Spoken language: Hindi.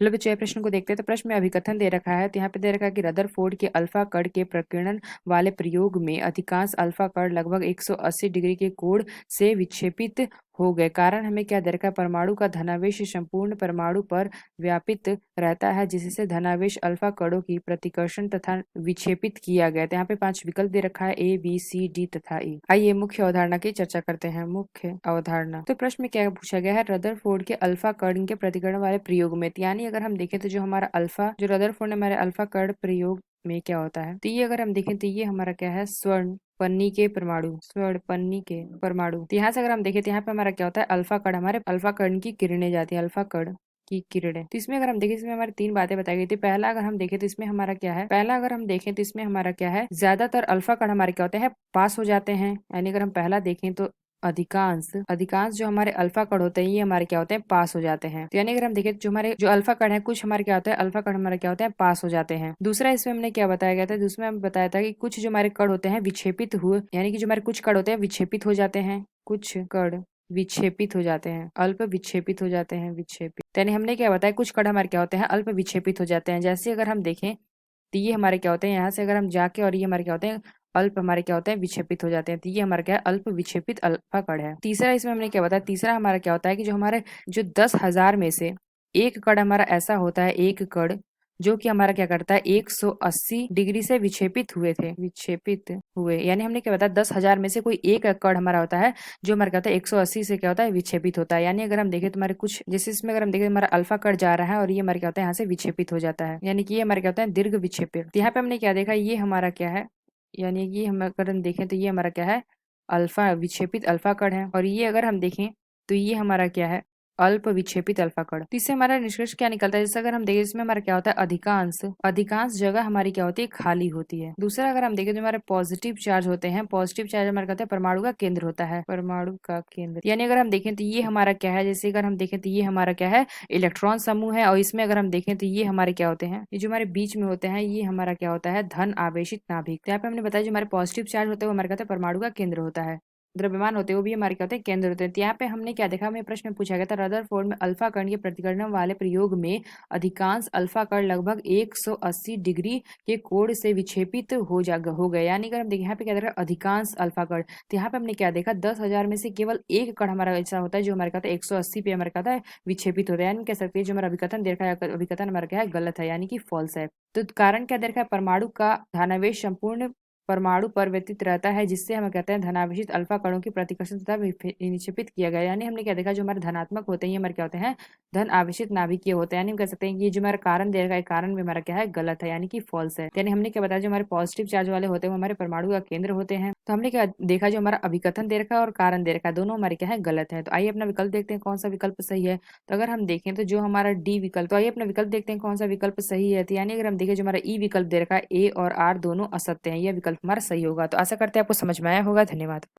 हेलो बच्चों, ये प्रश्न को देखते हैं। तो प्रश्न में अभिकथन दे रखा है। तो यहाँ पे दे रखा है कि रदरफोर्ड के अल्फा कण के प्रकीर्णन वाले प्रयोग में अधिकांश अल्फा कण लगभग 180 डिग्री के कोण से विक्षेपित हो गए। कारण हमें क्या दे रखा है? परमाणु का धनावेश संपूर्ण परमाणु पर व्यापित रहता है, जिससे धनावेश अल्फा कणों की प्रतिकर्षण तथा विक्षेपित किया गया। तो यहाँ पे 5 विकल्प दे रखा है, ए बी सी डी तथा ई। आइए मुख्य अवधारणा की चर्चा करते हैं। मुख्य अवधारणा। तो प्रश्न में क्या पूछा गया है? रदरफोर्ड के अल्फा कण के प्रतिकरण वाले प्रयोग में, यानी अगर हम देखें तो जो हमारा अल्फा, जो रदरफोर्ड ने हमारे अल्फा कण प्रयोग में क्या होता है, तो ये अगर हम देखें तो ये हमारा क्या है? स्वर्ण पन्नी के परमाणु, स्वर्ण पन्नी के परमाणु। तो यहाँ से अगर हम देखें तो यहाँ पे हमारा क्या होता है? अल्फा कण, हमारे अल्फा कण की किरणें जाती है, अल्फा कण की किरणें। तो इसमें अगर हम देखें, इसमें हमारी 3 बातें बताई गई थी। पहला अगर हम देखें तो इसमें हमारा क्या है? पहला अगर हम देखें तो इसमें हमारा क्या है? ज्यादातर अल्फा कण हमारे क्या होते हैं? पास हो जाते हैं। यानी अगर हम पहला देखें तो अधिकांश अधिकांश जो हमारे अल्फा कण होते हैं ये हमारे क्या होते हैं? पास हो जाते हैं। तो यानी अगर हम देखें जो हमारे जो अल्फा कण है, कुछ हमारे क्या होता है? अल्फा कण हमारे क्या होते हैं? पास हो जाते हैं। दूसरा इसमें हमने क्या बताया गया था? दूसरा हमें बताया था कि कुछ जो हमारे कण होते हैं विक्षेपित हुए, यानी कि जो हमारे कुछ कण होते हैं विक्षेपित हो जाते हैं, कुछ कण विक्षेपित हो जाते हैं, अल्प विक्षेपित हो जाते हैं, विक्षेपित। यानी हमने क्या बताया? कुछ कण हमारे क्या होते हैं? अल्प विक्षेपित हो जाते हैं। जैसे अगर हम देखें तो ये हमारे क्या होते हैं? यहाँ से अगर हम जाके और ये हमारे क्या होते हैं? अल्प हमारे क्या होते हैं? विक्षेपित हो जाते हैं। तो ये हमारा क्या है? अल्प विक्षेपित अल्फा कण है। तीसरा इसमें हमने क्या बताया? तीसरा हमारा क्या होता है कि जो हमारे जो 10,000 में से एक कण हमारा ऐसा होता है, एक कण जो कि हमारा क्या करता है? 180 डिग्री से विक्षेपित हुए थे, विक्षेपित हुए। यानी हमने क्या बताया? 10,000 में से कोई एक कण हमारा होता है जो हमारा क्या होता है? 180 से क्या होता है? विक्षेपित होता है। यानी अगर हम देखें तो हमारे कुछ, जैसे इसमें अगर हम देखें हमारा अल्फा कण जा रहा है और ये हमारे क्या होता है? यहाँ से विक्षेपित हो जाता है। यानी कि ये हमारे क्या होता है? दीर्घ विक्षेपित। तो यहाँ पे हमने क्या देखा? ये हमारा क्या है? यानी ये हम अगर हम देखें तो ये हमारा क्या है? अल्फा विक्षेपित अल्फा कण है। और ये अगर हम देखें तो ये हमारा क्या है? अल्प विक्षेपित अल्फा कण। तो इससे हमारा निष्कर्ष क्या निकलता है? जैसे अगर हम देखें इसमें हमारा क्या होता है? अधिकांश अधिकांश जगह हमारी क्या होती है? खाली होती है। दूसरा अगर हम देखें तो हमारे पॉजिटिव चार्ज होते हैं, पॉजिटिव चार्ज हमारा कहते हैं परमाणु का केंद्र होता है, परमाणु का केंद्र। यानी अगर हम देखें तो ये हमारा क्या है? जैसे अगर हम देखें तो ये हमारा क्या है? इलेक्ट्रॉन समूह है। और इसमें अगर हम देखें तो ये हमारे क्या होते हैं? ये जो हमारे बीच में होते हैं ये हमारा क्या होता है? धन आवेशित नाभिक। तो यहाँ पे हमने बताया जो हमारे पॉजिटिव चार्ज होते हैं वो हमारे कहते हैं परमाणु का केंद्र होता है, द्रव्यमान होते हैं वो भी हमारे क्या होते हैं? केंद्र होते हैं। तो यहाँ पे हमने क्या देखा? हमें प्रश्न में पूछा गया था रदरफोर्ड में अल्फा कण के प्रतिकरण वाले प्रयोग में अधिकांश अल्फा कण लगभग 180 डिग्री के कोण से विक्षेपित हो गए। यानी अगर हम देखें यहाँ पे क्या देखा? अधिकांश अल्फा कण। तो यहाँ पे हमने क्या देखा? 10,000 में से केवल एक कण हमारा ऐसा होता है जो हमारे कहता है 180 पे हमारे कहता है विक्षेपित होता है। यानी कह सकते हैं जो हमारा अभिकथन देखा है, अभिकथन हमारा क्या है? गलत है, यानी कि फॉल्स है। तो कारण क्या देखा है? परमाणु का धनावेश संपूर्ण परमाणु पर व्यतीत रहता है, जिससे हम कहते हैं धनावेशित अल्फा कणों की प्रतिकर्षण तथा निक्षेपित किया गया। यानी हमने क्या देखा? जो हमारे धनात्मक होते हैं ये हमारे क्या होते हैं? धन आवेशित नाभिकीय होते हैं। यानी हम कह सकते हैं कि ये जो हमारा कारण दे रखा है, कारण भी हमारा क्या है? गलत है, यानी कि फॉल्स है। यानी हमने क्या बताया? जो हमारे पॉजिटिव चार्ज वाले होते हैं वो हमारे परमाणु का केंद्र होते हैं। तो हमने क्या देखा? जो हमारा अभिकथन दे रखा है और कारण दे रखा है दोनों हमारे क्या है? गलत है। तो आइए अपना विकल्प देखते हैं कौन सा विकल्प सही है। तो अगर हम देखें तो जो हमारा डी विकल्प, तो आइए अपना विकल्प देखते हैं कौन सा विकल्प सही है। तो यानी अगर हम देखें जो हमारा ई विकल्प दे रखा है, ए और आर दोनों असत्य है, यह विकल्प हमारा सही होगा। तो आशा करते हैं आपको समझ में आया होगा। धन्यवाद।